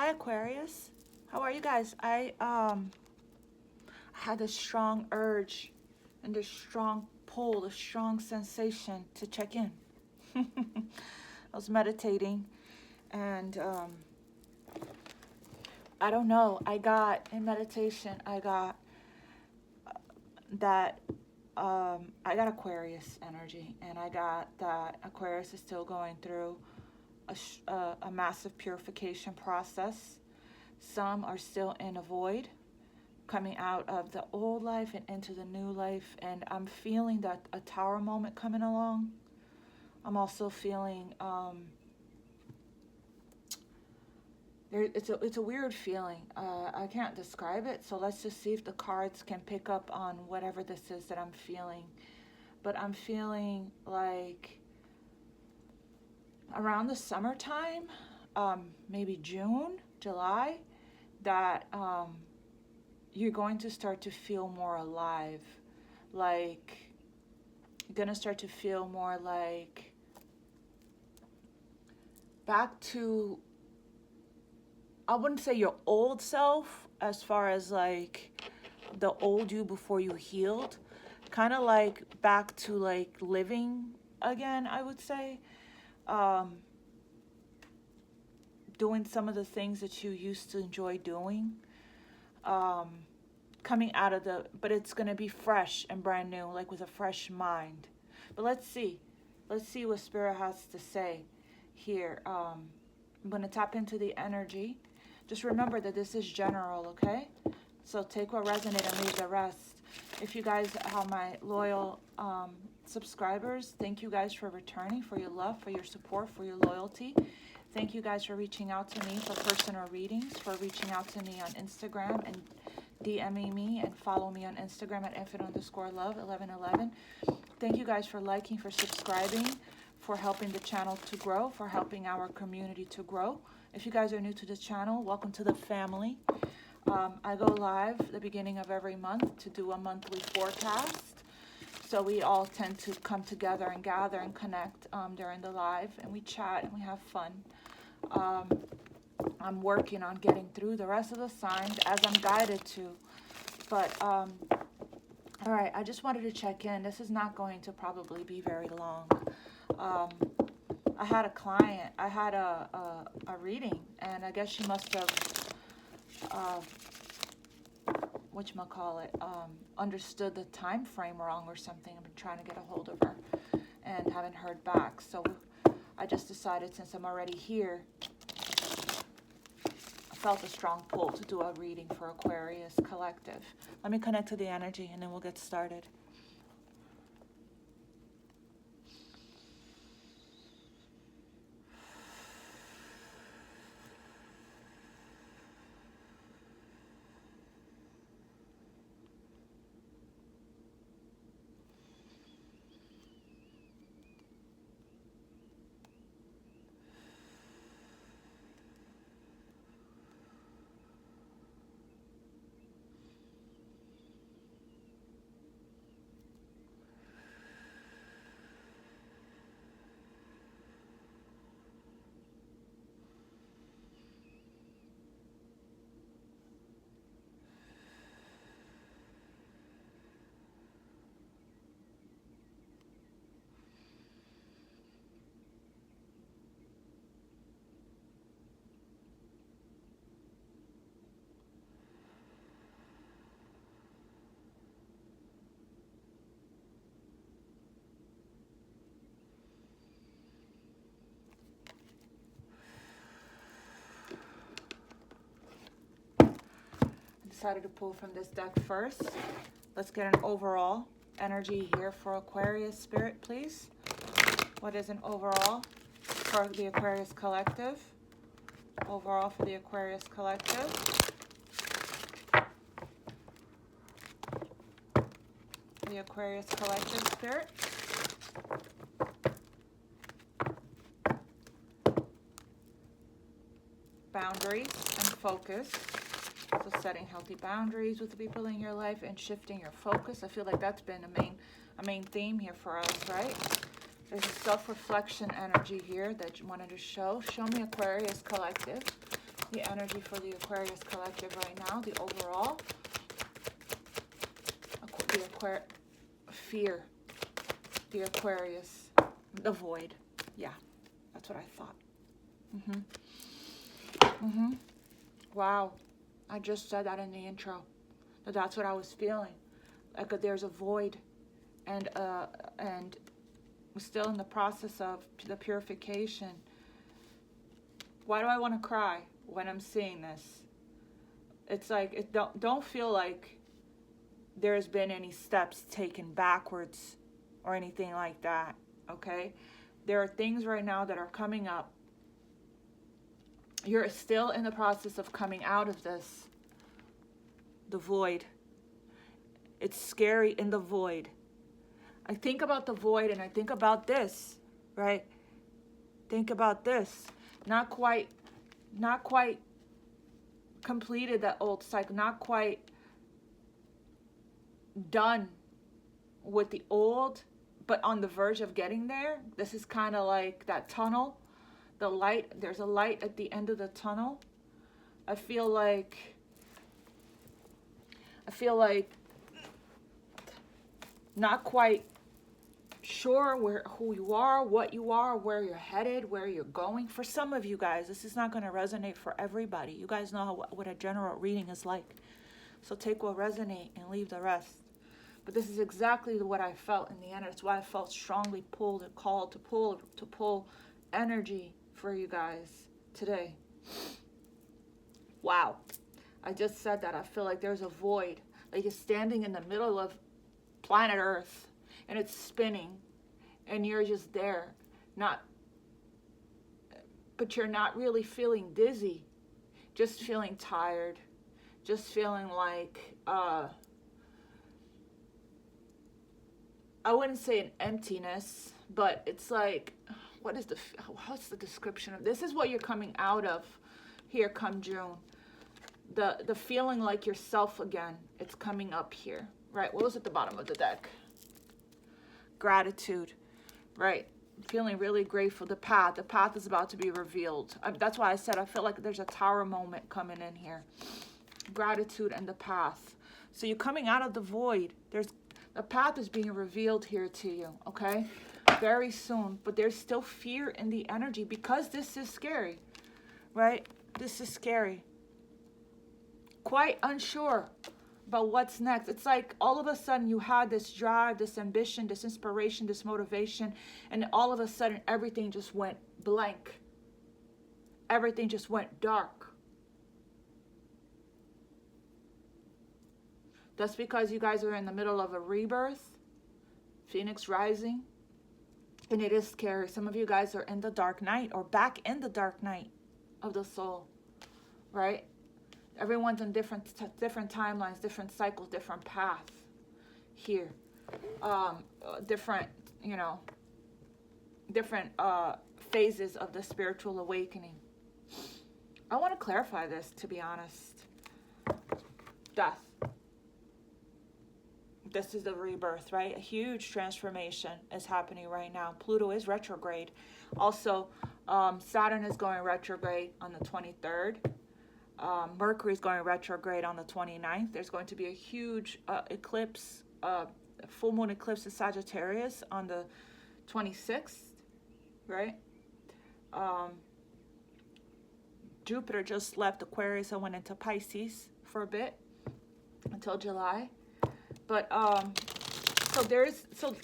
Hi Aquarius, how are you guys? I had a strong urge and this strong pull, a strong sensation to check in. I was meditating and I don't know, I got in meditation, I got that I got Aquarius energy, and I got that Aquarius is still going through a massive purification process. Some are still in a void, coming out of the old life and into the new life, and I'm feeling that a tower moment coming along. I'm also feeling it's a weird feeling. I can't describe it, so let's just see if the cards can pick up on whatever this is that I'm feeling. But I'm feeling like around the summertime, maybe June, July, that you're going to start to feel more alive. Like, you're going to start to feel more like back to, I wouldn't say your old self, as far as like the old you before you healed. Kind of like back to like living again, I would say. Doing some of the things that you used to enjoy doing. Coming out of but it's going to be fresh and brand new, like with a fresh mind. But let's see what Spirit has to say here. I'm going to tap into the energy. Just remember that this is general, okay? So take what resonates and leave the rest. If you guys are my loyal subscribers, thank you guys for returning, for your love, for your support, for your loyalty. Thank you guys for reaching out to me for personal readings, for reaching out to me on Instagram and DMing me, and follow me on Instagram at infinite_love1111. Thank you guys for liking, for subscribing, for helping the channel to grow, for helping our community to grow. If you guys are new to the channel, welcome to the family. I go live the beginning of every month to do a monthly forecast. So we all tend to come together and gather and connect during the live, and we chat and we have fun. I'm working on getting through the rest of the signs as I'm guided to. But, all right, I just wanted to check in. This is not going to probably be very long. I had a client, I had a reading, and I guess she must have, understood the time frame wrong or something. I've been trying to get a hold of her and haven't heard back. So I just decided, since I'm already here, I felt a strong pull to do a reading for Aquarius Collective. Let me connect to the energy and then we'll get started. Decided to pull from this deck first. Let's get an overall energy here for Aquarius Spirit, please. What is an overall for the Aquarius Collective? Overall for the Aquarius Collective. The Aquarius Collective Spirit. Boundaries and focus. So setting healthy boundaries with the people in your life and shifting your focus. I feel like that's been a main theme here for us, right? There's a self-reflection energy here that you wanted to show. Show me Aquarius Collective. The energy for the Aquarius collective right now, the overall. The fear. The Aquarius. The void. Yeah, that's what I thought. Wow. I just said that in the intro. That's what I was feeling. Like there's a void. And we're still in the process of the purification. Why do I want to cry when I'm seeing this? It's like, don't feel like there's been any steps taken backwards or anything like that, okay? There are things right now that are coming up. You're still in the process of coming out of this. The void. It's scary in the void. I think about the void and I think about this, right? Think about this. Not quite completed that old cycle. Not quite done with the old, but on the verge of getting there. This is kind of like that tunnel. The light, there's a light at the end of the tunnel. I feel like not quite sure who you are, what you are, where you're headed, where you're going. For some of you guys, this is not going to resonate for everybody. You guys know what a general reading is like. So take what resonates and leave the rest. But this is exactly what I felt in the end. It's why I felt strongly pulled and called to pull energy for you guys today. Wow. I just said that. I feel like there's a void. Like you're standing in the middle of planet Earth and it's spinning and you're just there. But you're not really feeling dizzy. Just feeling tired. Just feeling like, I wouldn't say an emptiness, but it's like, what's the description of this? Is what you're coming out of here come June. The feeling like yourself again, it's coming up here, right? What was at the bottom of the deck? Gratitude, right? Feeling really grateful. The path is about to be revealed. That's why I said I feel like there's a tower moment coming in here. Gratitude and the path. So you're coming out of the void. The path is being revealed here to you, okay? Very soon. But there's still fear in the energy because this is scary, right? This is scary. Quite unsure about what's next. It's like all of a sudden you had this drive, this ambition, this inspiration, this motivation, and all of a sudden everything just went blank. Everything just went dark. That's because you guys are in the middle of a rebirth, Phoenix rising, and it is scary. Some of you guys are in the dark night or back in the dark night of the soul, right? Everyone's in different timelines, different cycles, different paths here. Different phases of the spiritual awakening. I want to clarify this, to be honest. Death. This is the rebirth, right? A huge transformation is happening right now. Pluto is retrograde. Also, Saturn is going retrograde on the 23rd. Mercury is going retrograde on the 29th. There's going to be a huge eclipse, full moon eclipse in Sagittarius on the 26th, right? Jupiter just left Aquarius and went into Pisces for a bit until July. But so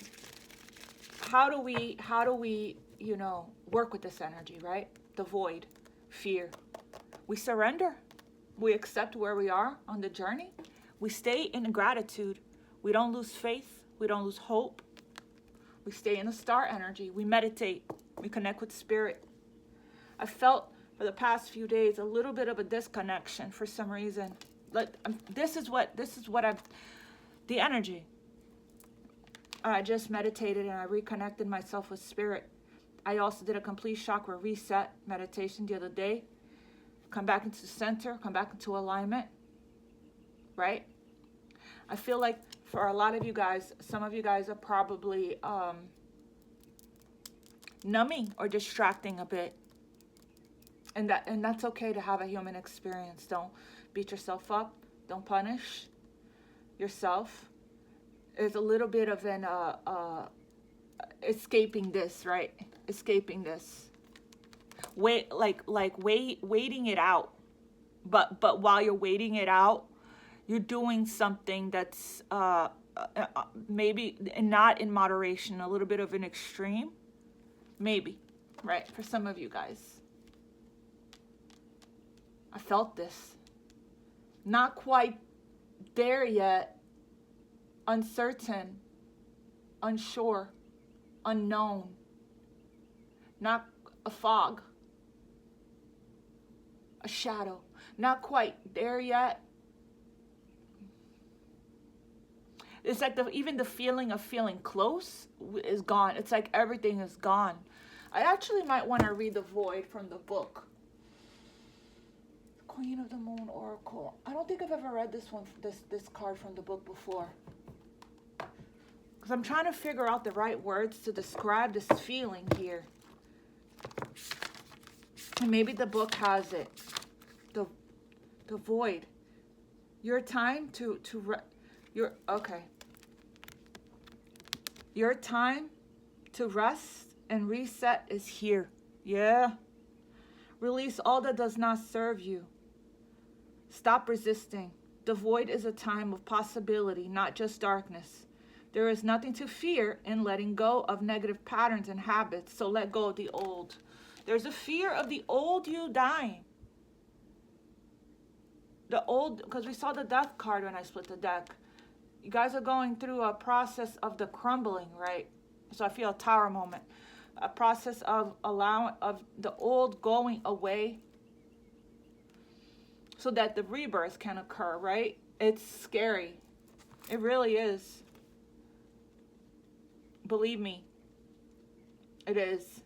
how do we work with this energy, right? The void, fear. We surrender. We accept where we are on the journey. We stay in gratitude. We don't lose faith. We don't lose hope. We stay in the star energy. We meditate. We connect with spirit. I felt for the past few days a little bit of a disconnection for some reason. The energy. I just meditated and I reconnected myself with spirit. I also did a complete chakra reset meditation the other day. Come back into center, come back into alignment, right? I feel like for a lot of you guys, some of you guys are probably numbing or distracting a bit. And that's okay to have a human experience. Don't beat yourself up. Don't punish yourself. There's a little bit of an escaping this, right? Escaping this. Waiting it out. But while you're waiting it out, you're doing something that's maybe not in moderation, a little bit of an extreme. Maybe, right? For some of you guys. I felt this. Not quite there yet. Uncertain, unsure, unknown. Not a fog, a shadow. Not quite there yet. It's like even the feeling of feeling close is gone. It's like everything is gone. I actually might want to read the Void from the book. Queen of the Moon Oracle. I don't think I've ever read this one, this card from the book before. Because I'm trying to figure out the right words to describe this feeling here. And maybe the book has it. The Void. Your time Your time to rest and reset is here. Yeah. Release all that does not serve you. Stop resisting. The void is a time of possibility, not just darkness. There is nothing to fear in letting go of negative patterns and habits, so let go of the old. There's a fear of the old you dying. The old, because we saw the death card when I split the deck. You guys are going through a process of the crumbling, right? So I feel a tower moment. A process of the old going away so that the rebirth can occur, right? It's scary. It really is. Believe me, it is.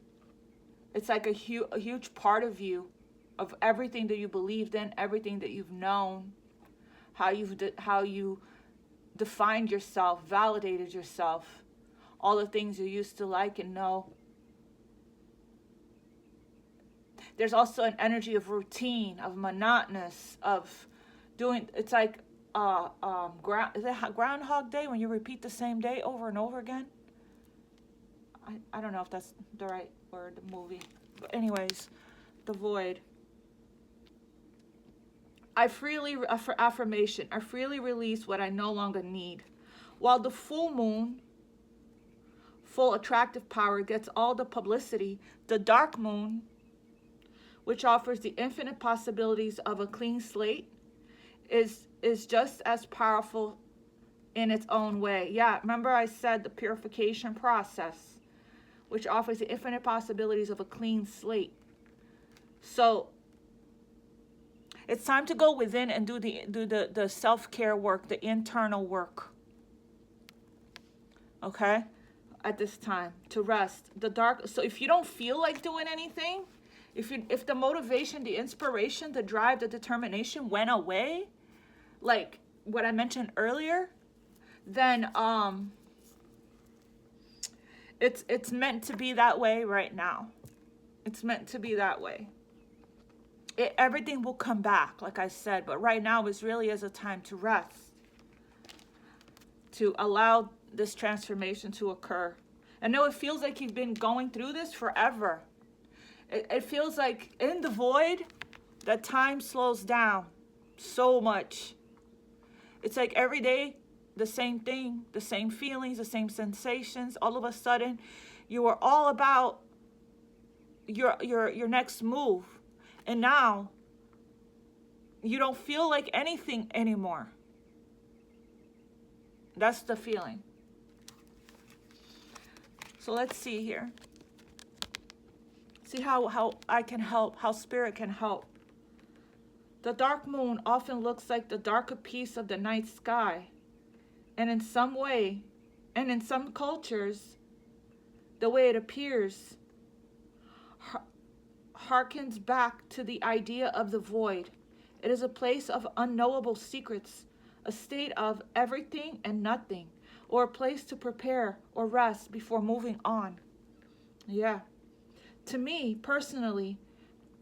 It's like a huge part of you, of everything that you believed in, everything that you've known, how you defined yourself, validated yourself, all the things you used to like and know. There's also an energy of routine, of monotonous, of doing, it's like is it Groundhog Day when you repeat the same day over and over again? I don't know if that's the right word, the movie. But anyways, the void. Affirmation. I freely release what I no longer need. While the full moon, full attractive power, gets all the publicity, the dark moon, which offers the infinite possibilities of a clean slate, is just as powerful in its own way. Yeah, remember I said the purification process, which offers the infinite possibilities of a clean slate. So it's time to go within and do the self-care work, the internal work. Okay? At this time, to rest. So if you don't feel like doing anything, if the motivation, the inspiration, the drive, the determination went away, like what I mentioned earlier, then it's meant to be that way right now. It's meant to be that way. Everything will come back, like I said, but right now really is a time to rest, to allow this transformation to occur. I know it feels like you've been going through this forever. It feels like in the void, that time slows down so much. It's like every day, the same thing, the same feelings, the same sensations. All of a sudden, you are all about your next move. And now, you don't feel like anything anymore. That's the feeling. So let's see here. See how I can help, how spirit can help. The dark moon often looks like the darker piece of the night sky. And in some way, and in some cultures, the way it appears harkens back to the idea of the void. It is a place of unknowable secrets, a state of everything and nothing, or a place to prepare or rest before moving on. Yeah. To me, personally,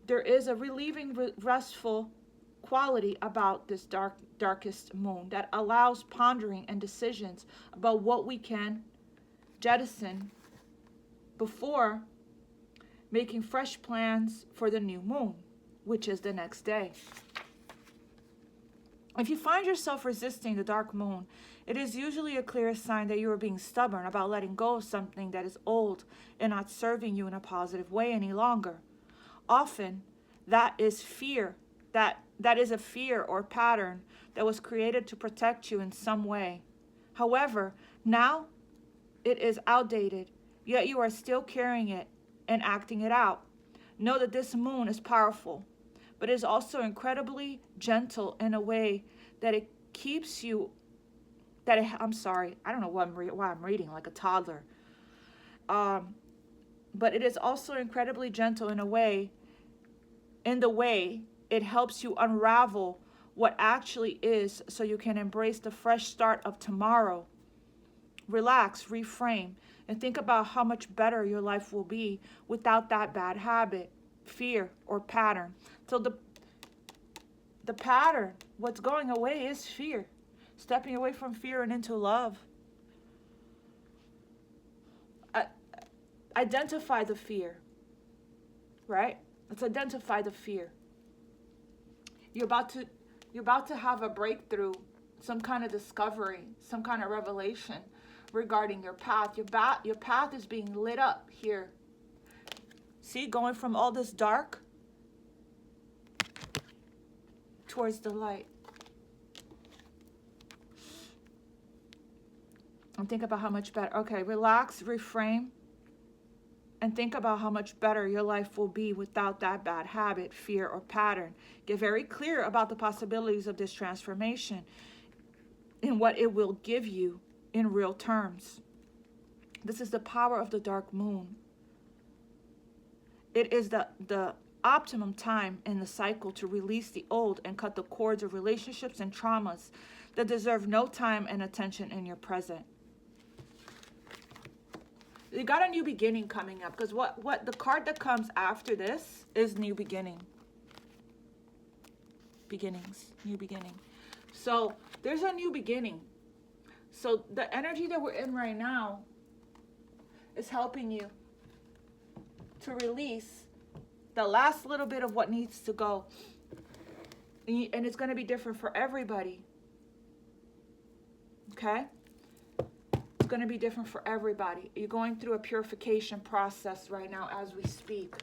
there is a relieving, restful quality about this darkest moon that allows pondering and decisions about what we can jettison before making fresh plans for the new moon, which is the next day. If you find yourself resisting the dark moon, it is usually a clear sign that you are being stubborn about letting go of something that is old and not serving you in a positive way any longer. Often, that is fear. That is a fear or pattern that was created to protect you in some way. However, now it is outdated, yet you are still carrying it and acting it out. Know that this moon is powerful, but it is also incredibly gentle in a way that it keeps you, I'm sorry, I don't know why I'm reading like a toddler. But it is also incredibly gentle in the way it helps you unravel what actually is, so you can embrace the fresh start of tomorrow. Relax, reframe, and think about how much better your life will be without that bad habit, fear, or pattern. So the pattern, what's going away is fear. Stepping away from fear and into love. Identify the fear, right? Let's identify the fear. You're about to have a breakthrough, some kind of discovery, some kind of revelation regarding your path. Your path is being lit up here. See, going from all this dark towards the light. And think about how much better. Okay, relax, reframe, and think about how much better your life will be without that bad habit, fear, or pattern. Get very clear about the possibilities of this transformation and what it will give you in real terms. This is the power of the dark moon. It is the optimum time in the cycle to release the old and cut the cords of relationships and traumas that deserve no time and attention in your present. You got a new beginning coming up, because what the card that comes after this is new beginning. Beginnings, new beginning. So there's a new beginning. So the energy that we're in right now is helping you to release the last little bit of what needs to go. And it's going to be different for everybody. Okay? It's going to be different for everybody. You're going through a purification process right now as we speak.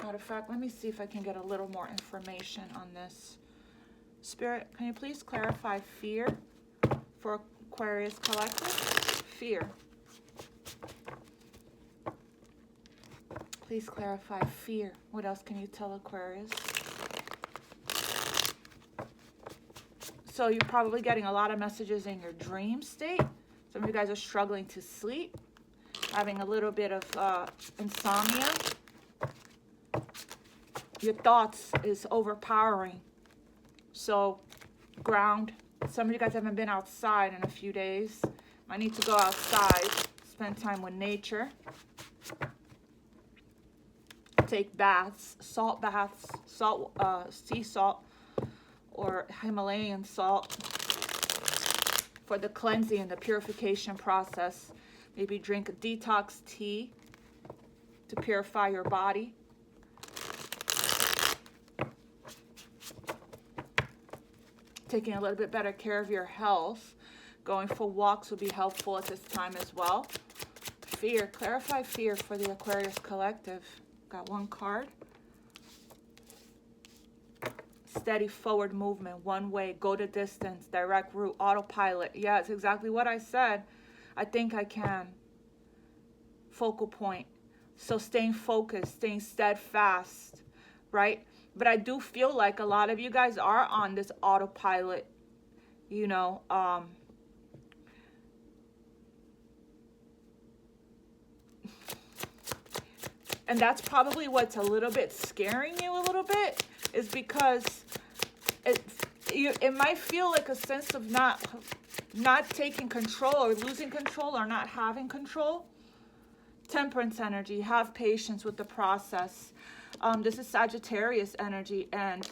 Matter of fact, let me see if I can get a little more information on this. Spirit, can you please clarify fear for Aquarius Collective? Fear. Please clarify fear. What else can you tell Aquarius? So you're probably getting a lot of messages in your dream state. Some of you guys are struggling to sleep, having a little bit of insomnia. Your thoughts is overpowering. So ground. Some of you guys haven't been outside in a few days. Might need to go outside, spend time with nature. Take baths, salt baths, sea salt, or Himalayan salt for the cleansing and the purification process. Maybe drink a detox tea to purify your body. Taking a little bit better care of your health. Going for walks would be helpful at this time as well. Fear, clarify fear for the Aquarius Collective. Got one card. Steady forward movement, one way, go the distance, direct route, autopilot. Yeah, it's exactly what I said. I think I can. Focal point. So staying focused, staying steadfast, right? But I do feel like a lot of you guys are on this autopilot, you know, and that's probably what's a little bit scaring you a little bit, is because it might feel like a sense of not taking control or losing control or not having control. Temperance energy, have patience with the process. This is Sagittarius energy, and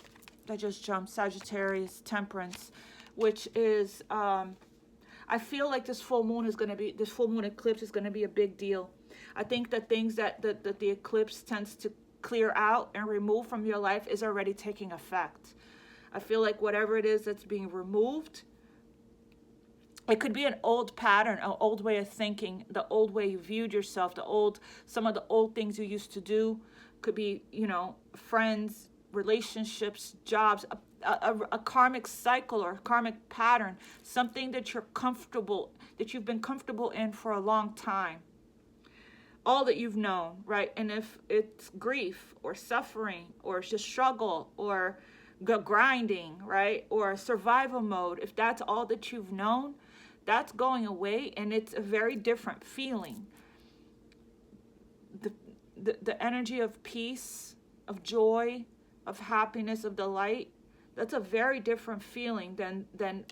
I just jumped Sagittarius Temperance, which is, I feel like this full moon eclipse is going to be a big deal. I think the things that the eclipse tends to clear out and remove from your life is already taking effect. I feel like whatever it is that's being removed, it could be an old pattern, an old way of thinking, the old way you viewed yourself, some of the old things you used to do. Could be, you know, friends, relationships, jobs, a karmic cycle or a karmic pattern, something that you've been comfortable in for a long time. All that you've known, right? And if it's grief or suffering or just struggle or grinding, right? Or survival mode, if that's all that you've known, that's going away, and it's a very different feeling. The energy of peace, of joy, of happiness, of delight, that's a very different feeling than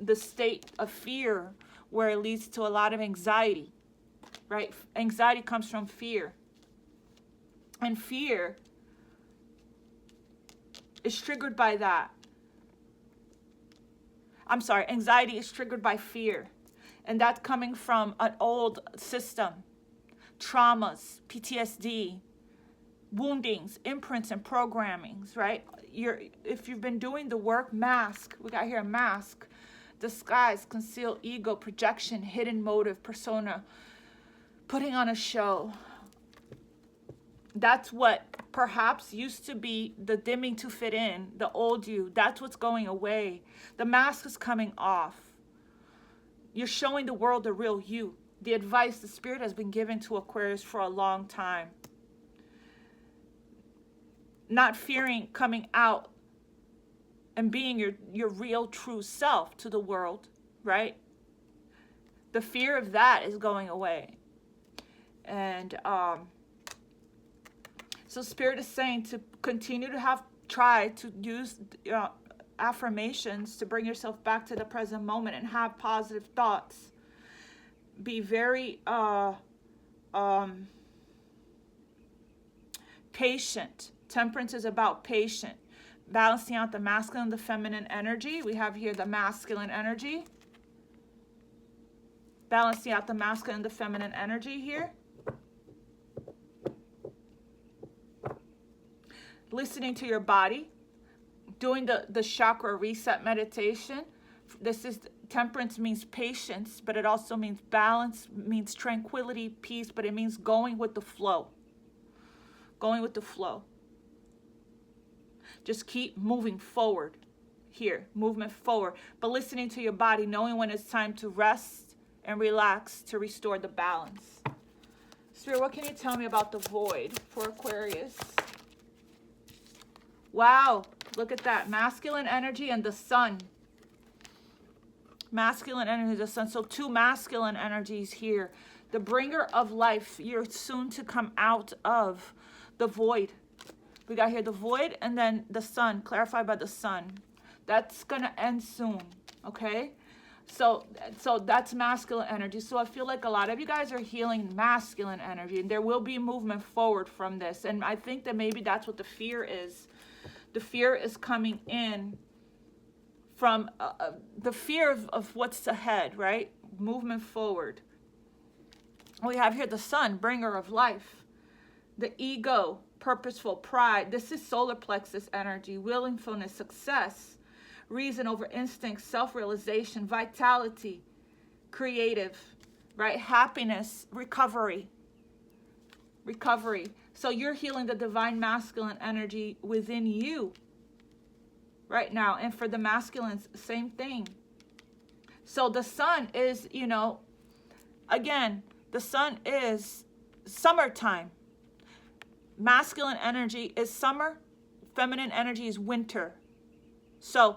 the state of fear, where it leads to a lot of anxiety, right? Anxiety comes from fear. And fear is triggered by that. I'm sorry, anxiety is triggered by fear. And that's coming from an old system. Traumas, PTSD, woundings, imprints, and programmings, right? If you've been doing the work, mask, we got here a mask, disguise, conceal, ego, projection, hidden motive, persona, putting on a show. That's what perhaps used to be the dimming to fit in, the old you. That's what's going away. The mask is coming off. You're showing the world the real you. The advice the Spirit has been given to Aquarius for a long time. Not fearing coming out and being your real true self to the world, right? The fear of that is going away. And so Spirit is saying to continue to try to use affirmations to bring yourself back to the present moment and have positive thoughts. Be very patient. Temperance is about patient. Balancing out the masculine and the feminine energy. We have here the masculine energy. Balancing out the masculine and the feminine energy here. Listening to your body. Doing the chakra reset meditation. This is temperance means patience, but it also means balance, means tranquility, peace, but it means going with the flow. Going with the flow. Just keep moving forward here, movement forward, but listening to your body, knowing when it's time to rest and relax to restore the balance. Spirit, what can you tell me about the void for Aquarius? Wow, look at that. Masculine energy and the sun. Masculine energy, the sun. So two masculine energies here. The bringer of life. You're soon to come out of the void. We got here the void and then the sun, clarified by the sun. That's going to end soon, okay? So that's masculine energy. So I feel like a lot of you guys are healing masculine energy, and there will be movement forward from this. And I think that maybe that's what the fear is. The fear is coming in from the fear of what's ahead, right? Movement forward. We have here the sun, bringer of life. The ego, purposeful, pride. This is solar plexus energy, willingfulness, success, reason over instinct, self-realization, vitality, creative, right? Happiness, recovery. So you're healing the divine masculine energy within you right now. And for the masculines, same thing. So the sun is, again, the sun is summertime. Masculine energy is summer. Feminine energy is winter. So,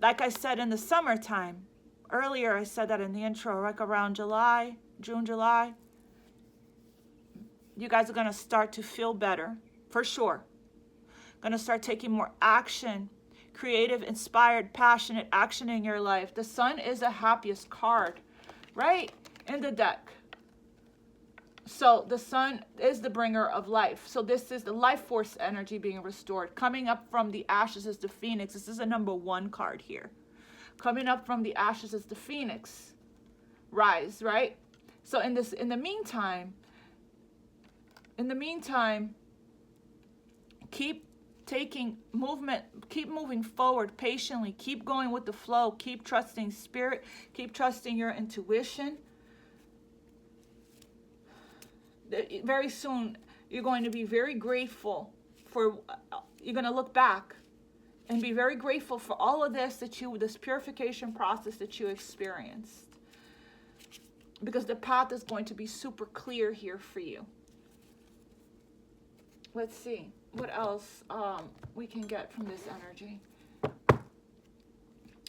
like I said in the summertime, earlier I said that in the intro, like around June, July, you guys are going to start to feel better, for sure. Going to start taking more action, creative, inspired, passionate action in your life. The sun is the happiest card, right, in the deck. So the sun is the bringer of life. So this is the life force energy being restored. Coming up from the ashes is the phoenix. This is a number 1 card here. Coming up from the ashes is the phoenix. Rise, right? So in the meantime, keep taking movement, keep moving forward patiently, keep going with the flow, keep trusting spirit, keep trusting your intuition. Very soon, you're going to be very grateful for, you're going to look back and be very grateful for all of this this purification process that you experienced. Because the path is going to be super clear here for you. Let's see what else we can get from this energy.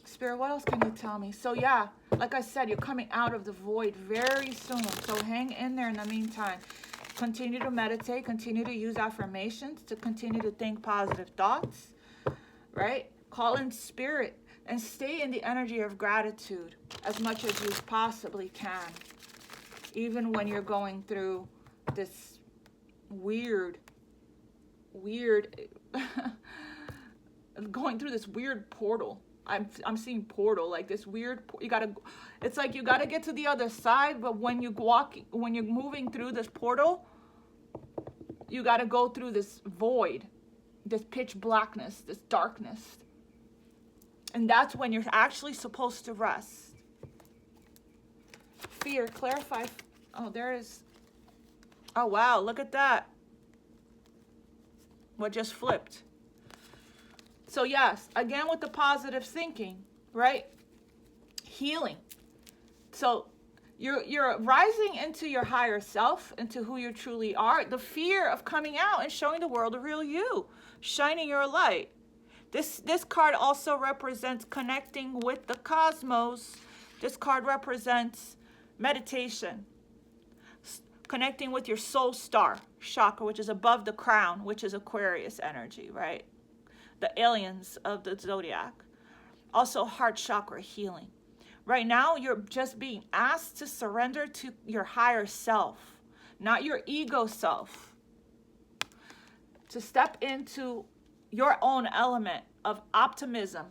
Spirit, what else can you tell me? So yeah, like I said, you're coming out of the void very soon. So hang in there in the meantime. Continue to meditate. Continue to use affirmations. To continue to think positive thoughts. Right? Call in spirit. And stay in the energy of gratitude as much as you possibly can. Even when you're going through this weird going through this weird portal. I'm seeing portal, like this weird, it's like you gotta get to the other side, but when you're moving through this portal, you gotta go through this void, this pitch blackness, this darkness. And that's when you're actually supposed to rest. Fear, clarify. Oh, there is, oh wow, look at that. What just flipped. So yes, again with the positive thinking, right? Healing. So you're rising into your higher self, into who you truly are. The fear of coming out and showing the world the real you, shining your light. This card also represents connecting with the cosmos. This card represents meditation, connecting with your soul star chakra, which is above the crown, which is Aquarius energy, right? The aliens of the zodiac. Also heart chakra healing. Right now, you're just being asked to surrender to your higher self, not your ego self. To step into your own element of optimism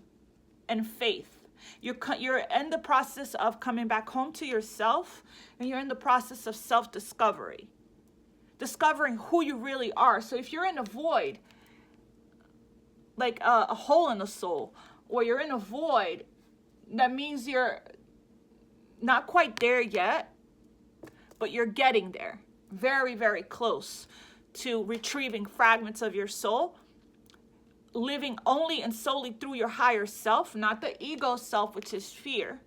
and faith. You're in the process of coming back home to yourself, and you're in the process of self-discovery. Discovering who you really are. So if you're in a void, like a hole in the soul, or you're in a void, that means you're not quite there yet, but you're getting there. Very, very close to retrieving fragments of your soul, living only and solely through your higher self, not the ego self, which is fear.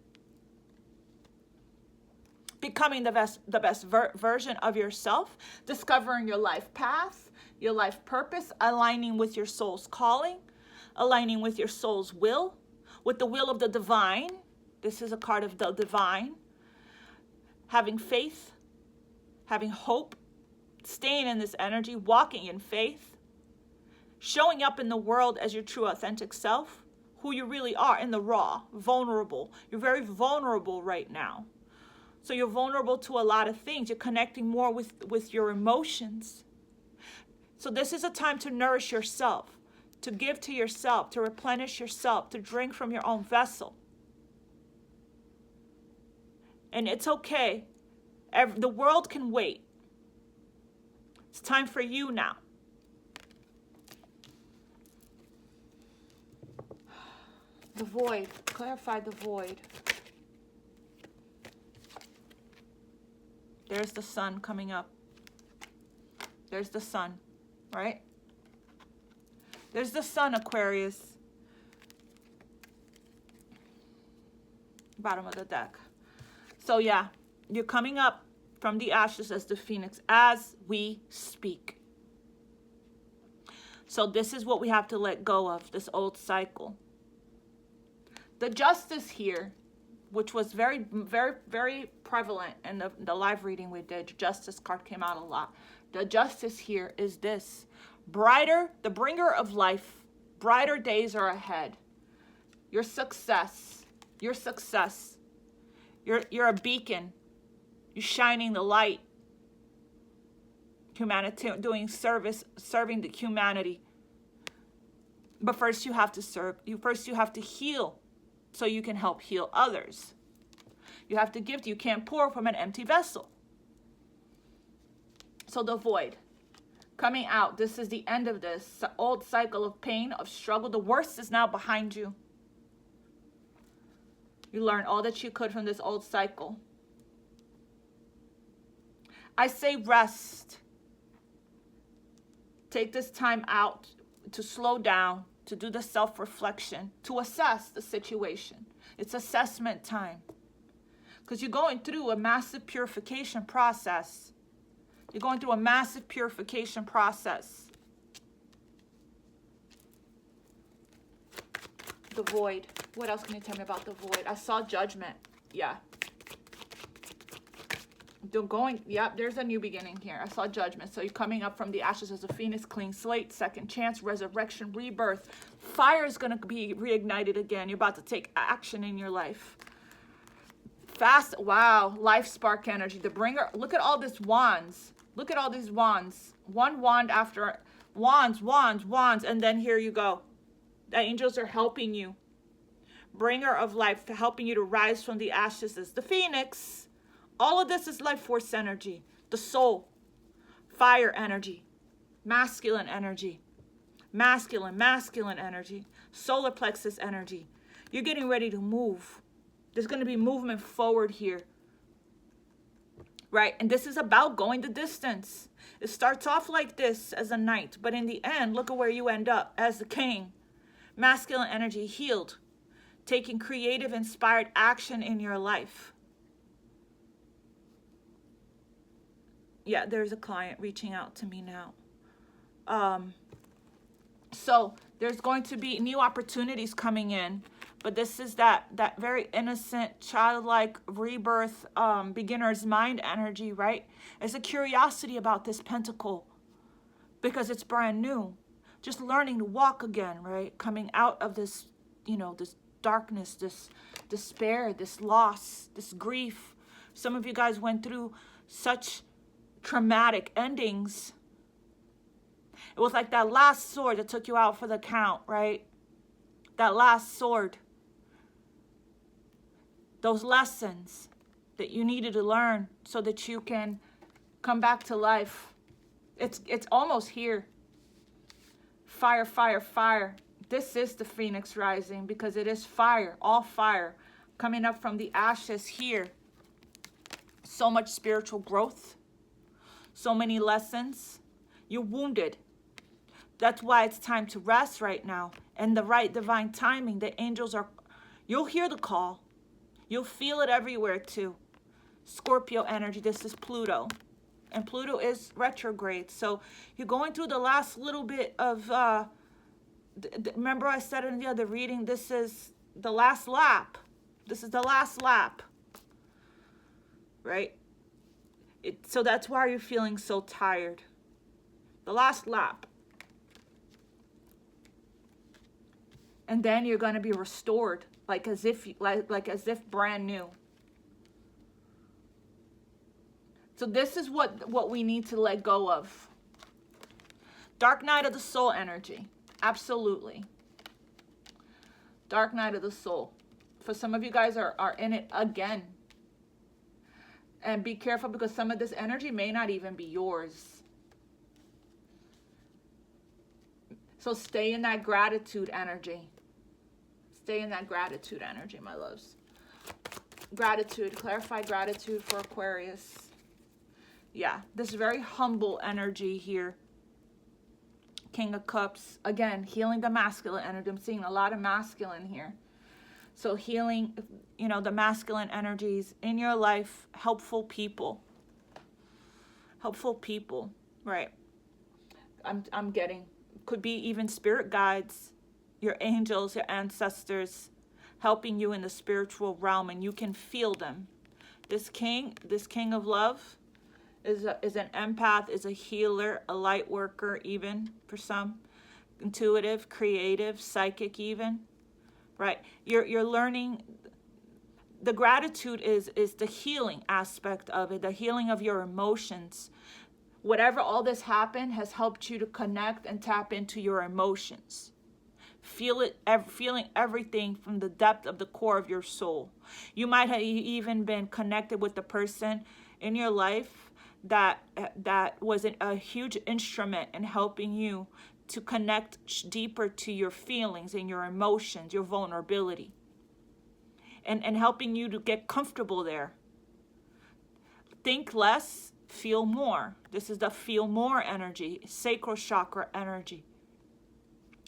Becoming the best version of yourself, discovering your life path, your life purpose, aligning with your soul's calling, aligning with your soul's will, with the will of the divine. This is a card of the divine. Having faith, having hope, staying in this energy, walking in faith, showing up in the world as your true authentic self, who you really are in the raw, vulnerable. You're very vulnerable right now. So you're vulnerable to a lot of things. You're connecting more with your emotions. So this is a time to nourish yourself, to give to yourself, to replenish yourself, to drink from your own vessel. And it's okay. The world can wait. It's time for you now. The void. Clarify the void. There's the sun coming up. There's the sun, right? There's the sun, Aquarius. Bottom of the deck. So yeah, you're coming up from the ashes as the phoenix as we speak. So this is what we have to let go of, this old cycle. The justice here, which was very, very, very prevalent in the live reading we did. Justice card came out a lot. The justice here is this. Brighter, the bringer of life, brighter days are ahead. Your success, you're a beacon. You're shining the light. humanitarian, doing service, serving the humanity. But first you have to serve. First you have to heal so you can help heal others. You have to give. You can't pour from an empty vessel. So the void coming out. This is the end of this old cycle of pain, of struggle. The worst is now behind you. You learned all that you could from this old cycle. I say rest. Take this time out to slow down, to do the self-reflection, to assess the situation. It's assessment time. Because you're going through a massive purification process. You're going through a massive purification process. The void. What else can you tell me about the void? I saw judgment. Yeah. Yep, there's a new beginning here. I saw judgment. So you're coming up from the ashes as a phoenix, clean slate, second chance, resurrection, rebirth. Fire is going to be reignited again. You're about to take action in your life. Fast, wow, life spark energy. The bringer, look at all these wands. Look at all these wands. One wand after wands, and then here you go. The angels are helping you. Bringer of life, helping you to rise from the ashes is the phoenix. All of this is life force energy. The soul, fire energy, masculine energy, masculine energy, solar plexus energy. You're getting ready to move. There's going to be movement forward here. Right? And this is about going the distance. It starts off like this as a knight, but in the end, look at where you end up as the king. Masculine energy healed, taking creative, inspired action in your life. Yeah, there's a client reaching out to me now. So there's going to be new opportunities coming in, but this is that very innocent, childlike rebirth, beginner's mind energy, right? There's a curiosity about this pentacle because it's brand new. Just learning to walk again, right? Coming out of this, this darkness, this despair, this loss, this grief. Some of you guys went through such traumatic endings. It was like that last sword that took you out for the count, right? That last sword. Those lessons that you needed to learn so that you can come back to life. It's almost here. Fire, fire, fire. This is the phoenix rising because it is fire, all fire, coming up from the ashes here. So much spiritual growth. So many lessons. You're wounded. That's why it's time to rest right now. And the right divine timing. The angels are, you'll hear the call. You'll feel it everywhere too. Scorpio energy. This is Pluto. And Pluto is retrograde. So you're going through the last little bit of, remember I said in the other reading, this is the last lap. This is the last lap. Right? So that's why you're feeling so tired. The last lap. And then you're going to be restored like as if brand new. So this is what we need to let go of. Dark night of the soul energy. Absolutely. Dark night of the soul. For some of you guys are in it again. And be careful because some of this energy may not even be yours. So stay in that gratitude energy. Stay in that gratitude energy, my loves. Gratitude. Clarify gratitude for Aquarius. Yeah, this very humble energy here. King of Cups. Again, healing the masculine energy. I'm seeing a lot of masculine here. So healing, the masculine energies in your life. Helpful people. Helpful people. Right. I'm getting. Could be even spirit guides. Your angels, your ancestors. Helping you in the spiritual realm. And you can feel them. This king of love. Is an empath, is a healer, a light worker even for some. Intuitive, creative, psychic even. Right? You're learning. The gratitude is the healing aspect of it. The healing of your emotions. whatever all this happened has helped you to connect and tap into your emotions. Feeling everything from the depth of the core of your soul. You might have even been connected with the person in your life that was a huge instrument in helping you to connect deeper to your feelings and your emotions, your vulnerability, and helping you to get comfortable there. Think less, feel more. This is the feel more energy, sacral chakra energy.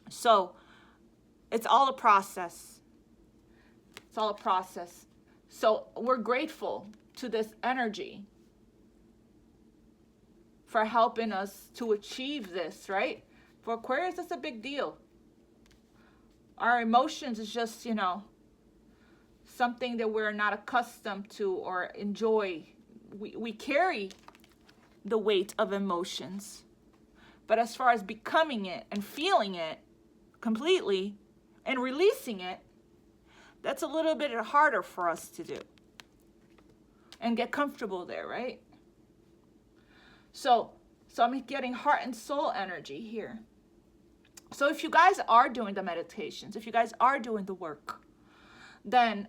So it's all a process. It's all a process. So we're grateful to this energy for helping us to achieve this, right? For Aquarius, that's a big deal. Our emotions is just, something that we're not accustomed to or enjoy. We carry the weight of emotions. But as far as becoming it and feeling it completely and releasing it, that's a little bit harder for us to do. And get comfortable there, right? So I'm getting heart and soul energy here. So if you guys are doing the meditations, if you guys are doing the work, then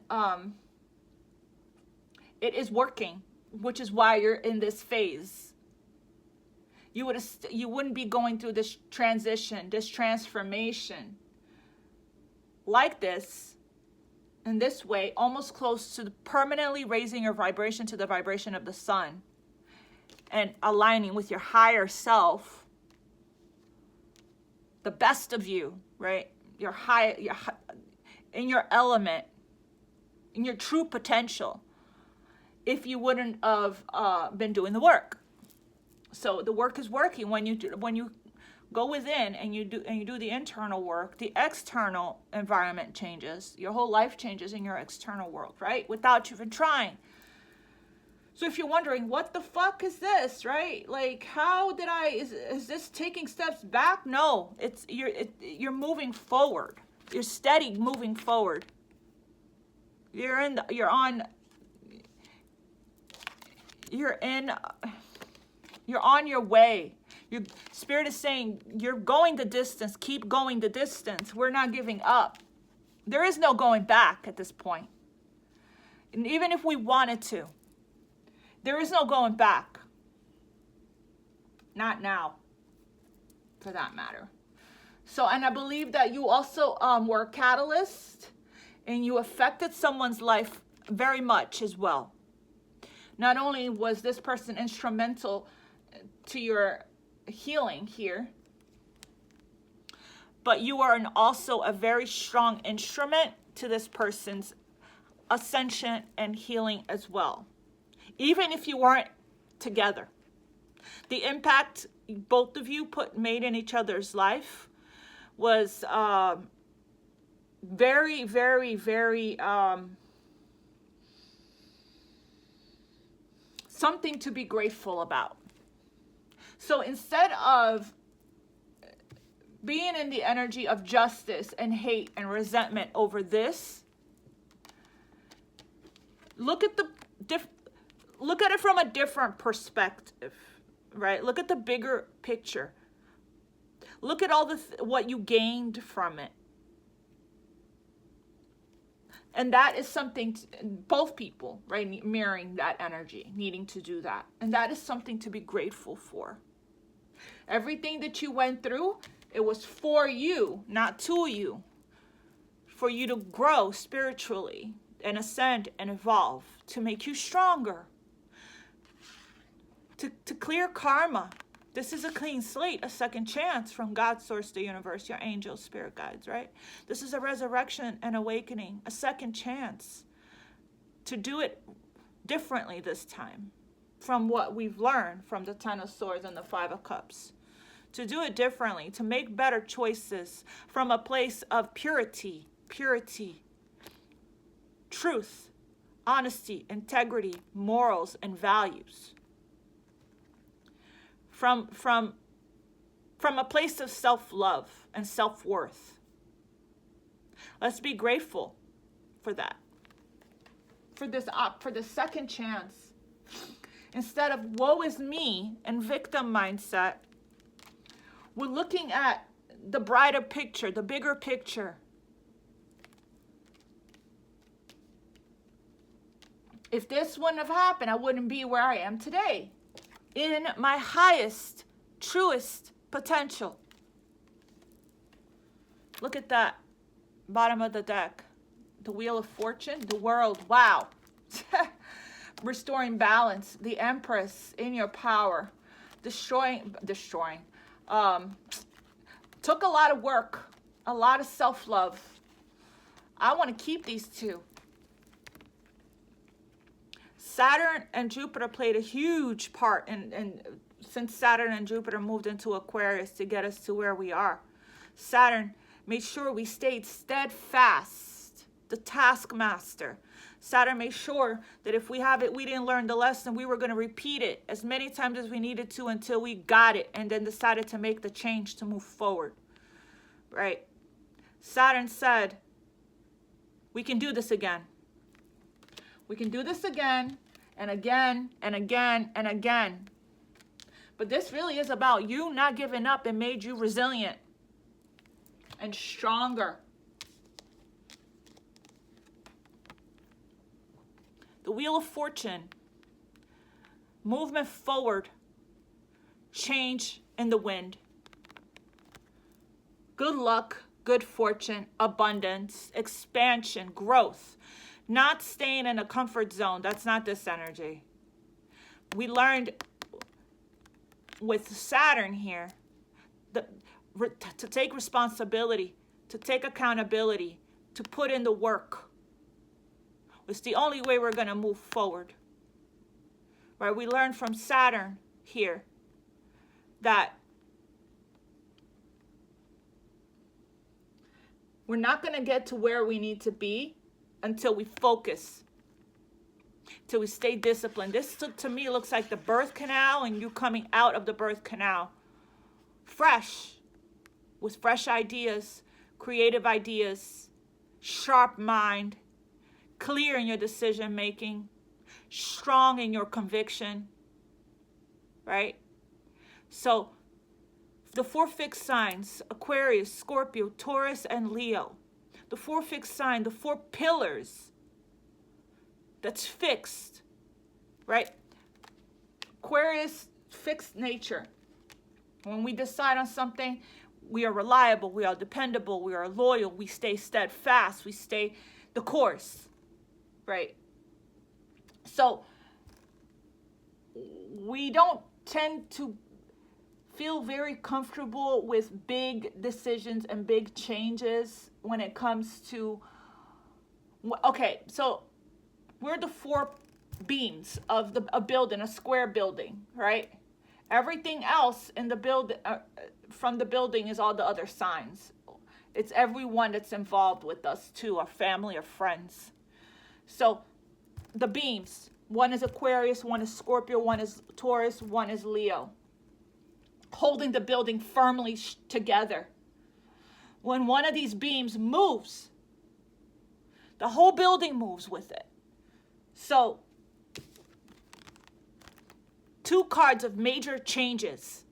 it is working, which is why you're in this phase. You wouldn't be going through this transition, this transformation like this, in this way, almost close to permanently raising your vibration to the vibration of the sun and aligning with your higher self, the best of you, right? In your element, in your true potential, if you wouldn't have been doing the work. So the work is working when you go within and you do the internal work. The external environment changes. Your whole life changes in your external world, right? Without you even trying. So if you're wondering, what the fuck is this, right? Like, is this taking steps back? No, you're moving forward. You're steady moving forward. You're on your way. Your spirit is saying you're going the distance. Keep going the distance. We're not giving up. There is no going back at this point. And even if we wanted to, there is no going back. Not now, for that matter. So, and I believe that you also were a catalyst and you affected someone's life very much as well. Not only was this person instrumental to your healing here, but you are also a very strong instrument to this person's ascension and healing as well. Even if you weren't together, the impact both of you made in each other's life was very, very, very something to be grateful about. So instead of being in the energy of justice and hate and resentment over this, look at it from a different perspective, right? Look at the bigger picture. Look at all what you gained from it. And that is something, both people, right, mirroring that energy, needing to do that. And that is something to be grateful for. Everything that you went through, it was for you, not to you. For you to grow spiritually and ascend and evolve, to make you stronger. To clear karma. This is a clean slate, a second chance from God, source, the universe, your angels, spirit guides, right? This is a resurrection and awakening, a second chance to do it differently this time from what we've learned from the Ten of Swords and the Five of Cups. To do it differently, to make better choices from a place of purity, truth, honesty, integrity, morals, and values. From a place of self-love and self-worth. Let's be grateful for that. For this second chance. instead of woe is me and victim mindset, we're looking at the brighter picture, the bigger picture. If this wouldn't have happened, I wouldn't be where I am today, in my highest, truest potential. Look at that bottom of the deck. The Wheel of Fortune, the World. Wow. Restoring balance. The Empress, in your power. Destroying. Took a lot of work, a lot of self-love. I want to keep these two. Saturn and Jupiter played a huge part in since Saturn and Jupiter moved into Aquarius to get us to where we are. Saturn made sure we stayed steadfast, the taskmaster. Saturn made sure that if we didn't learn the lesson, we were going to repeat it as many times as we needed to until we got it, and then decided to make the change to move forward. Right? Saturn said, we can do this again. We can do this again and again and again and again. But this really is about you not giving up and made you resilient and stronger. The Wheel of Fortune, movement forward, change in the wind. Good luck, good fortune, abundance, expansion, growth. Not staying in a comfort zone. That's not this energy. We learned with Saturn here to take responsibility, to take accountability, to put in the work. It's the only way we're going to move forward. Right? We learned from Saturn here that we're not going to get to where we need to be until we focus, till we stay disciplined. This, to me, looks like the birth canal and you coming out of the birth canal. Fresh, with fresh ideas, creative ideas, sharp mind, clear in your decision making, strong in your conviction, right? So, the four fixed signs, Aquarius, Scorpio, Taurus, and Leo. The four fixed signs, the four pillars that's fixed, right? Aquarius, fixed nature. When we decide on something, we are reliable, we are dependable, we are loyal, we stay steadfast, we stay the course, right? So we don't tend to feel very comfortable with big decisions and big changes when it comes to, okay, so we're the four beams of a building, a square building, right? Everything else in the build from the building is all the other signs. It's everyone that's involved with us too, our family, our friends. So the beams, one is Aquarius, one is Scorpio, one is Taurus, one is Leo, holding the building firmly together. When one of these beams moves, the whole building moves with it. So, two cards of major changes.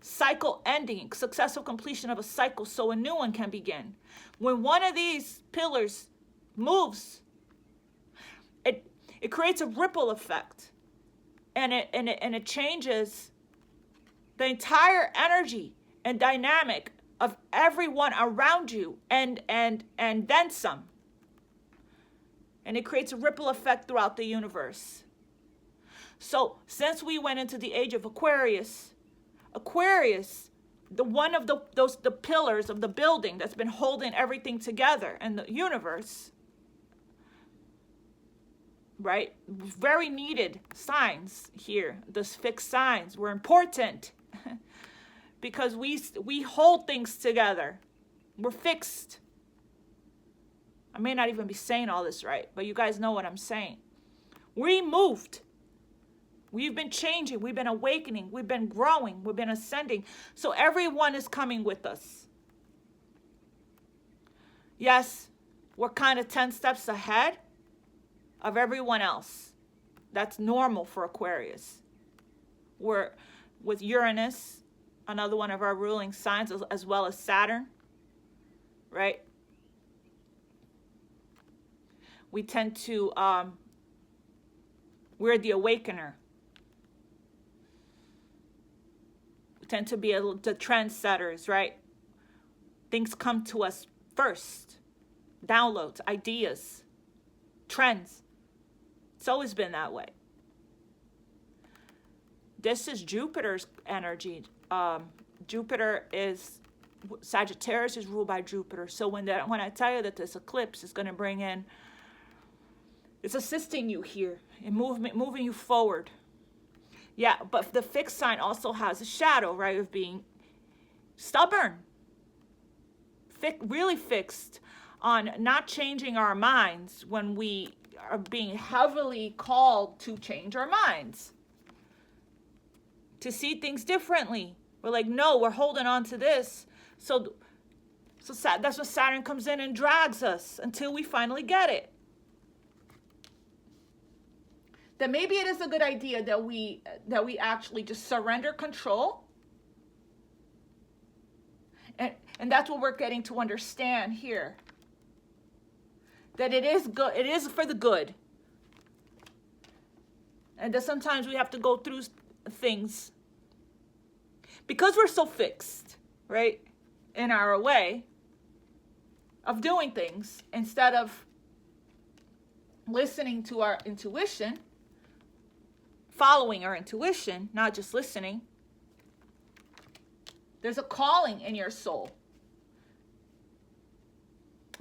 Cycle ending, successful completion of a cycle so a new one can begin. When one of these pillars moves, it creates a ripple effect. And it changes the entire energy and dynamic of everyone around you and then some. And it creates a ripple effect throughout the universe. So since we went into the age of Aquarius, the pillars of the building that's been holding everything together in the universe, right? Very needed signs here. Those fixed signs were important because we hold things together. We're fixed. I may not even be saying all this right, but you guys know what I'm saying. We moved. We've been changing. We've been awakening. We've been growing. We've been ascending. So everyone is coming with us. Yes, we're kind of 10 steps ahead of everyone else. That's normal for Aquarius. We're with Uranus, another one of our ruling signs, as well as Saturn, right? We tend to, we're the awakener. We tend to be the trendsetters, right? Things come to us first. Downloads, ideas, trends. It's always been that way. This is Jupiter's energy. Jupiter is, Sagittarius is ruled by Jupiter. So when I tell you that this eclipse is going to bring in, it's assisting you here in moving you forward. Yeah, but the fixed sign also has a shadow, right, of being stubborn. Really fixed on not changing our minds when we are being heavily called to change our minds, to see things differently. We're like, no, we're holding on to this. So that's when Saturn comes in and drags us until we finally get it. That maybe it is a good idea that we actually just surrender control. And that's what we're getting to understand here. That it is good, it is for the good. And that sometimes we have to go through things because we're so fixed, right, in our way of doing things, instead of listening to our intuition, following our intuition, not just listening. There's a calling in your soul.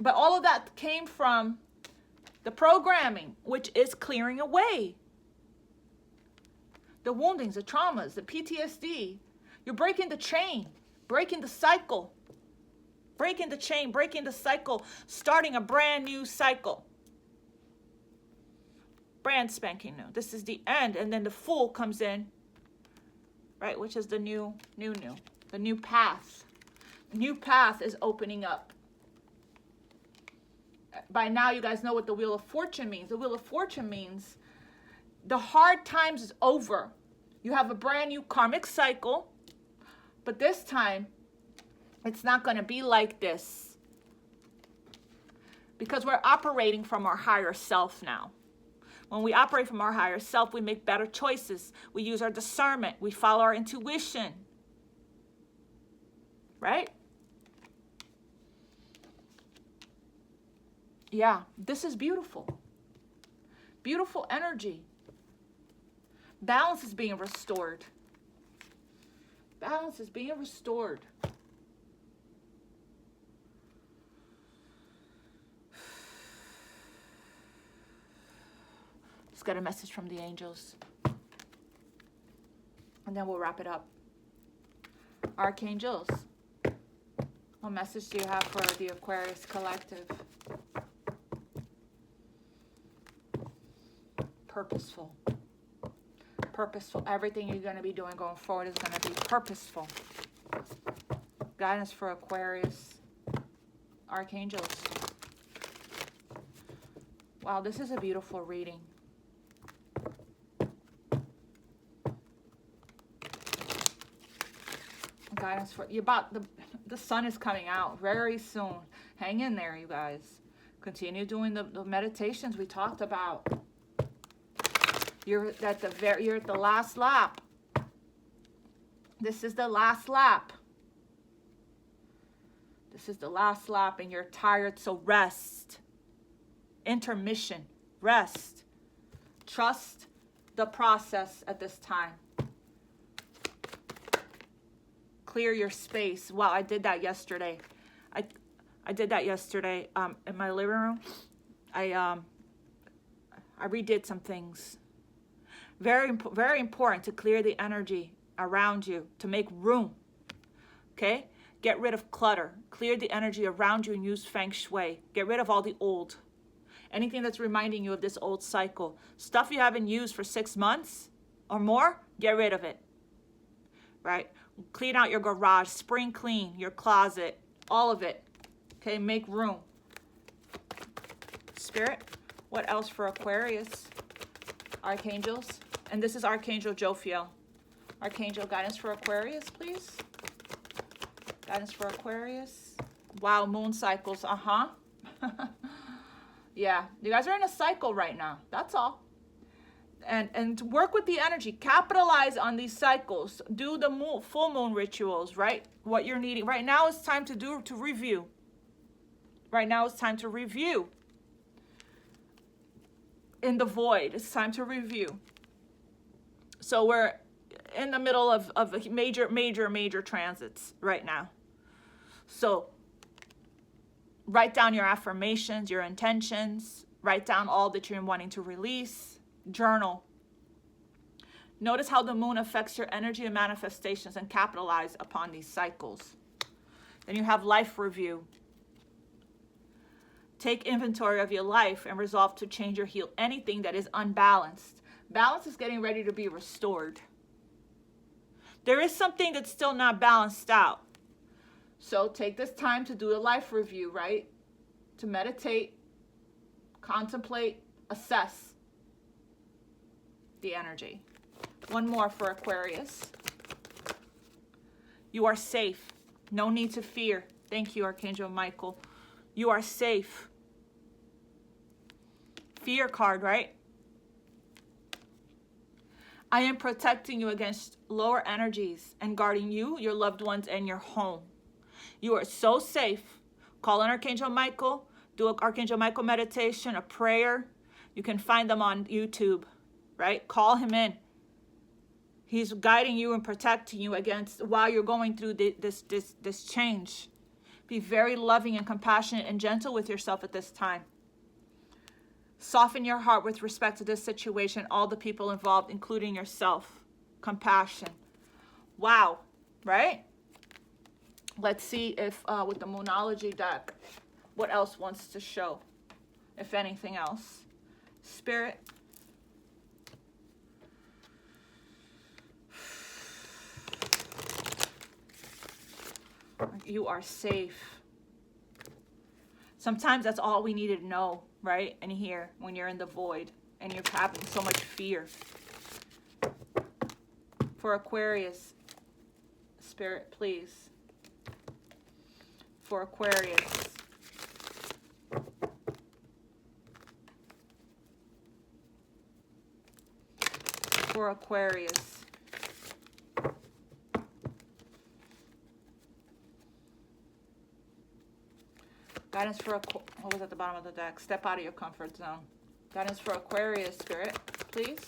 But all of that came from the programming, which is clearing away. The woundings, the traumas, the PTSD. You're breaking the chain, breaking the cycle. Breaking the chain, breaking the cycle, starting a brand new cycle. Brand spanking new. This is the end, and then the Fool comes in, right, which is the new, the new path. The new path is opening up. By now, you guys know what the Wheel of Fortune means. The Wheel of Fortune means the hard times is over. You have a brand new karmic cycle, but this time, it's not going to be like this. Because we're operating from our higher self now. When we operate from our higher self, we make better choices. We use our discernment. We follow our intuition. Right? Yeah, this is beautiful. Beautiful energy. Balance is being restored. Balance is being restored. Just got a message from the angels. And then we'll wrap it up. Archangels, what message do you have for the Aquarius collective? Purposeful. Purposeful. Everything you're going to be doing going forward is going to be purposeful. Guidance for Aquarius. Archangels. Wow, this is a beautiful reading. Guidance for you. About the sun is coming out very soon. Hang in there, you guys. Continue doing the meditations we talked about. You're at the last lap. This is the last lap. This is the last lap, and you're tired, so rest. Intermission. Rest. Trust the process at this time. Clear your space. Wow, I did that yesterday. I did that yesterday in my living room. I redid some things. Very important to clear the energy around you, to make room. Okay? Get rid of clutter. Clear the energy around you and use Feng Shui. Get rid of all the old. Anything that's reminding you of this old cycle. Stuff you haven't used for 6 months or more, get rid of it. Right? Clean out your garage. Spring clean your closet. All of it. Okay? Make room. Spirit, what else for Aquarius? Archangels. And this is Archangel Jophiel. Archangel, guidance for Aquarius, please. Guidance for Aquarius. Wow, moon cycles. Yeah, you guys are in a cycle right now. That's all. And to work with the energy, capitalize on these cycles. Do the full moon rituals, right? What you're needing right now is time to review. Right now it's time to review. In the void, it's time to review. So we're in the middle of major transits right now. So write down your affirmations, your intentions. Write down all that you're wanting to release. Journal. Notice how the moon affects your energy and manifestations, and capitalize upon these cycles. Then you have life review. Take inventory of your life and resolve to change or heal anything that is unbalanced. Balance is getting ready to be restored. There is something that's still not balanced out. So take this time to do a life review, right? To meditate, contemplate, assess the energy. One more for Aquarius. You are safe. No need to fear. Thank you, Archangel Michael. You are safe. Fear card, right? I am protecting you against lower energies and guarding you, your loved ones, and your home. You are so safe. Call on Archangel Michael. Do an Archangel Michael meditation, a prayer. You can find them on YouTube, right? Call him in. He's guiding you and protecting you against while you're going through this change. Be very loving and compassionate and gentle with yourself at this time. Soften your heart with respect to this situation, all the people involved, including yourself. Compassion. Wow, right? Let's see if with the Moonology deck, what else wants to show, if anything else. Spirit. You are safe. Sometimes that's all we need to know, right? And here, when you're in the void and you're having so much fear. For Aquarius, Spirit, please. For Aquarius. For Aquarius. Guidance for, what was at the bottom of the deck? Step out of your comfort zone. Guidance for Aquarius, Spirit, please.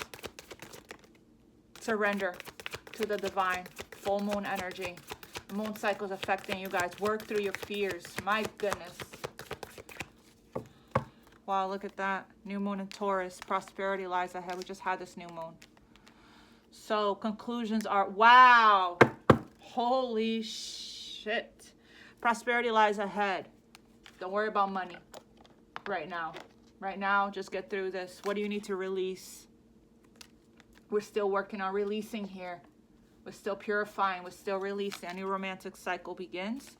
Surrender to the divine. Full moon energy. The moon cycle is affecting you guys. Work through your fears. My goodness. Wow, look at that. New moon in Taurus. Prosperity lies ahead. We just had this new moon. So conclusions are, wow. Holy shit. Prosperity lies ahead. Don't worry about money right now. Right now, just get through this. What do you need to release? We're still working on releasing here. We're still purifying. We're still releasing. A new romantic cycle begins.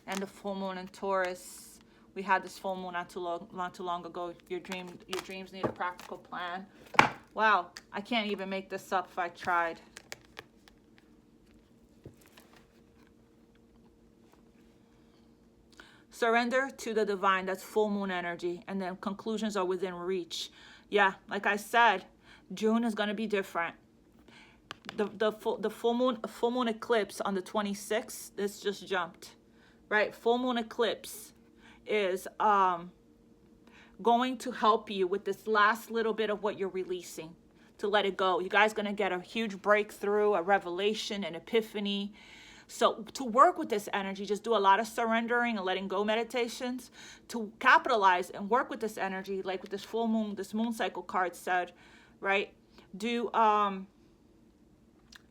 And the full moon in Taurus. We had this full moon not too long ago. Your dreams need a practical plan. Wow, I can't even make this up if I tried. Surrender to the divine. That's full moon energy. And then conclusions are within reach. Yeah, like I said, June is going to be different. The full moon eclipse on the 26th, this just jumped. Right? Full moon eclipse is going to help you with this last little bit of what you're releasing, to let it go. You guys are going to get a huge breakthrough, a revelation, an epiphany. So to work with this energy, just do a lot of surrendering and letting go meditations to capitalize and work with this energy, like with this full moon, this moon cycle card said, right? Do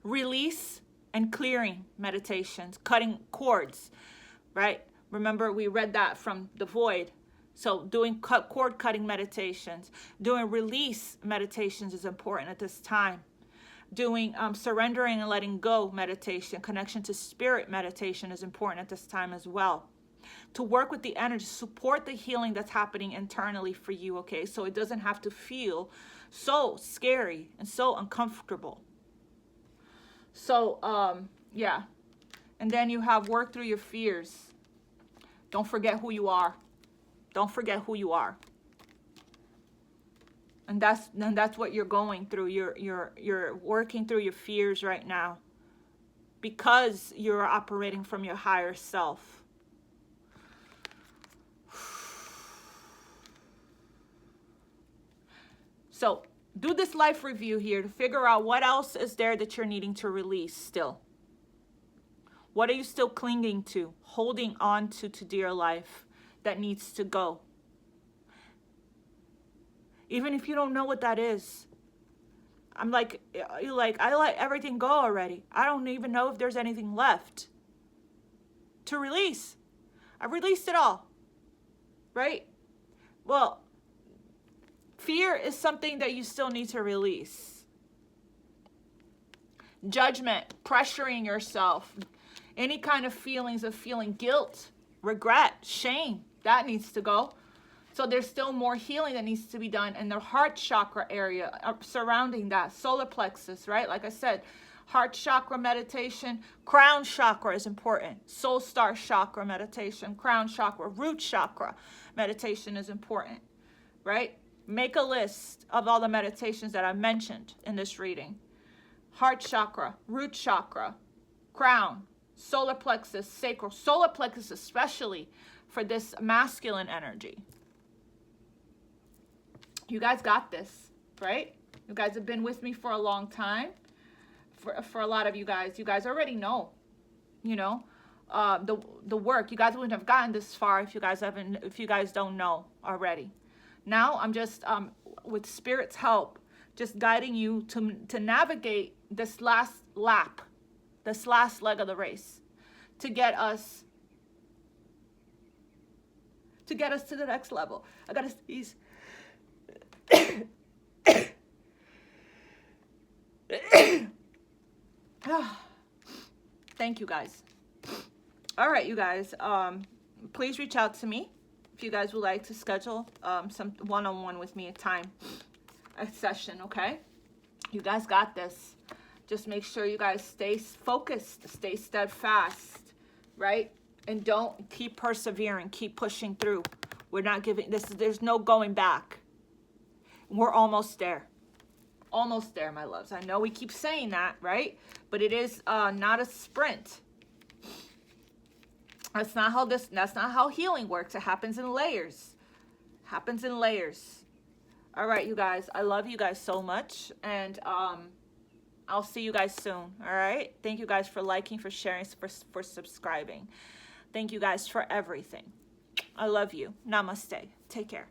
release and clearing meditations, cutting cords, right? Remember, we read that from the void. So doing cord cutting meditations, doing release meditations is important at this time. Doing surrendering and letting go meditation, connection to spirit meditation is important at this time as well. to work with the energy, support the healing that's happening internally for you, okay? So it doesn't have to feel so scary and so uncomfortable. So, yeah. And then you have work through your fears. Don't forget who you are. Don't forget who you are. And that's what you're going through. You're working through your fears right now because you're operating from your higher self. So do this life review here to figure out what else is there that you're needing to release still. What are you still clinging to, holding on to dear life that needs to go? Even if you don't know what that is. I'm like, I let everything go already. I don't even know if there's anything left to release. I've released it all, right? Well, fear is something that you still need to release. Judgment, pressuring yourself, any kind of feelings of feeling guilt, regret, shame, that needs to go. So there's still more healing that needs to be done in the heart chakra area surrounding that. Solar plexus, right? Like I said, heart chakra meditation, crown chakra is important. Soul star chakra meditation, crown chakra, root chakra meditation is important, right? Make a list of all the meditations that I mentioned in this reading. Heart chakra, root chakra, crown, solar plexus, sacral. Solar plexus especially for this masculine energy. You guys got this, right? You guys have been with me for a long time. For a lot of you guys already know, you know, the work. You guys wouldn't have gotten this far if you guys don't know already. Now I'm just with Spirit's help, just guiding you to navigate this last lap, this last leg of the race, to get us to the next level. I gotta sneeze. Thank you guys. All right, you guys, please reach out to me if you guys would like to schedule some one-on-one with me, a session, okay? You guys got this. Just make sure you guys stay focused, stay steadfast, right? And don't keep persevering, keep pushing through. We're not giving this, there's no going back. We're almost there. Almost there, my loves. I know we keep saying that, right? But it is not a sprint. That's not how healing works. It happens in layers. Happens in layers. All right, you guys. I love you guys so much. And I'll see you guys soon. All right? Thank you guys for liking, for sharing, for subscribing. Thank you guys for everything. I love you. Namaste. Take care.